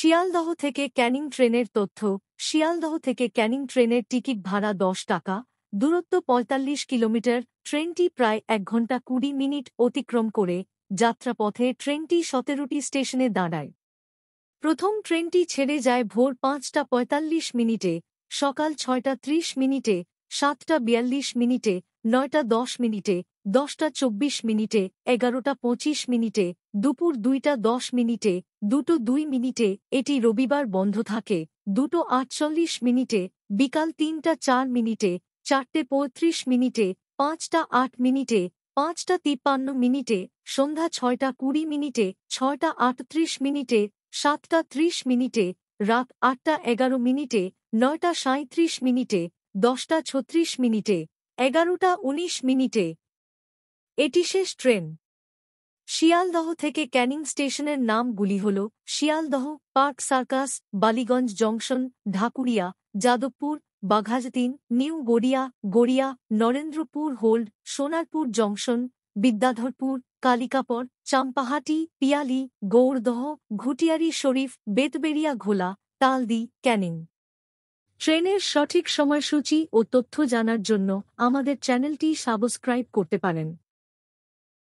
শিয়ালদহ থেকে ক্যানিং ট্রেনের তথ্য। শিয়ালদহ থেকে ক্যানিং ট্রেনের টিকিট ভাড়া ১০ টাকা, দূরত্ব ৪৫ কিলোমিটার। ট্রেনটি প্রায় ১ ঘন্টা ২০ মিনিট অতিক্রম করে যাত্রাপথে ট্রেনটি ১৭টি স্টেশনে দাঁড়ায়। প্রথম ট্রেনটি ছেড়ে যায় ভোর ৫টা ৪৫ মিনিটে, সকাল ৬টা ৩০ মিনিটে, ৭টা ৪২ মিনিটে, ৯টা ১০ মিনিটে, ১০টা ২৪ মিনিটে, ১১টা ২৫ মিনিটে, দুপুর ২টা ১০ মিনিটে, ২টো ২ মিনিটে। এটি রবিবার বন্ধ থাকে। ২টো ৪৮ মিনিটে, বিকাল ৩টা ৪ মিনিটে, ৪টে ৩৫ মিনিটে, ৫টা ৮ মিনিটে, ৫টা ৫৩ মিনিটে, সন্ধ্যা ৬টা ২০ মিনিটে, ৬টা ৩৮ মিনিটে, ৭টা ৩০ মিনিটে, রাত ৮টা ১১ মিনিটে, ৯টা ৩৭ মিনিটে, ১০টা ৩৬ মিনিটে, ১১টা ১৯ মিনিটে। এটি শেষ ট্রেন। শিয়ালদহ থেকে ক্যানিং স্টেশনের নামগুলি হল Sealdah, Park Circus, Ballygunge junction, Dhakuria, Jadavpur, Baghajatin, New Garia, Garia, Narendrapur halt, Sonarpur junction, Bidyadharpur, Kalikapur, Champahati, Piali, Gourdaha, Ghutiari Sharif, Betberia Ghola, Taldi, Canning. ট্রেনের সঠিক সময়সূচি ও তথ্য জানার জন্য আমাদের চ্যানেলটি সাবস্ক্রাইব করতে পারেন।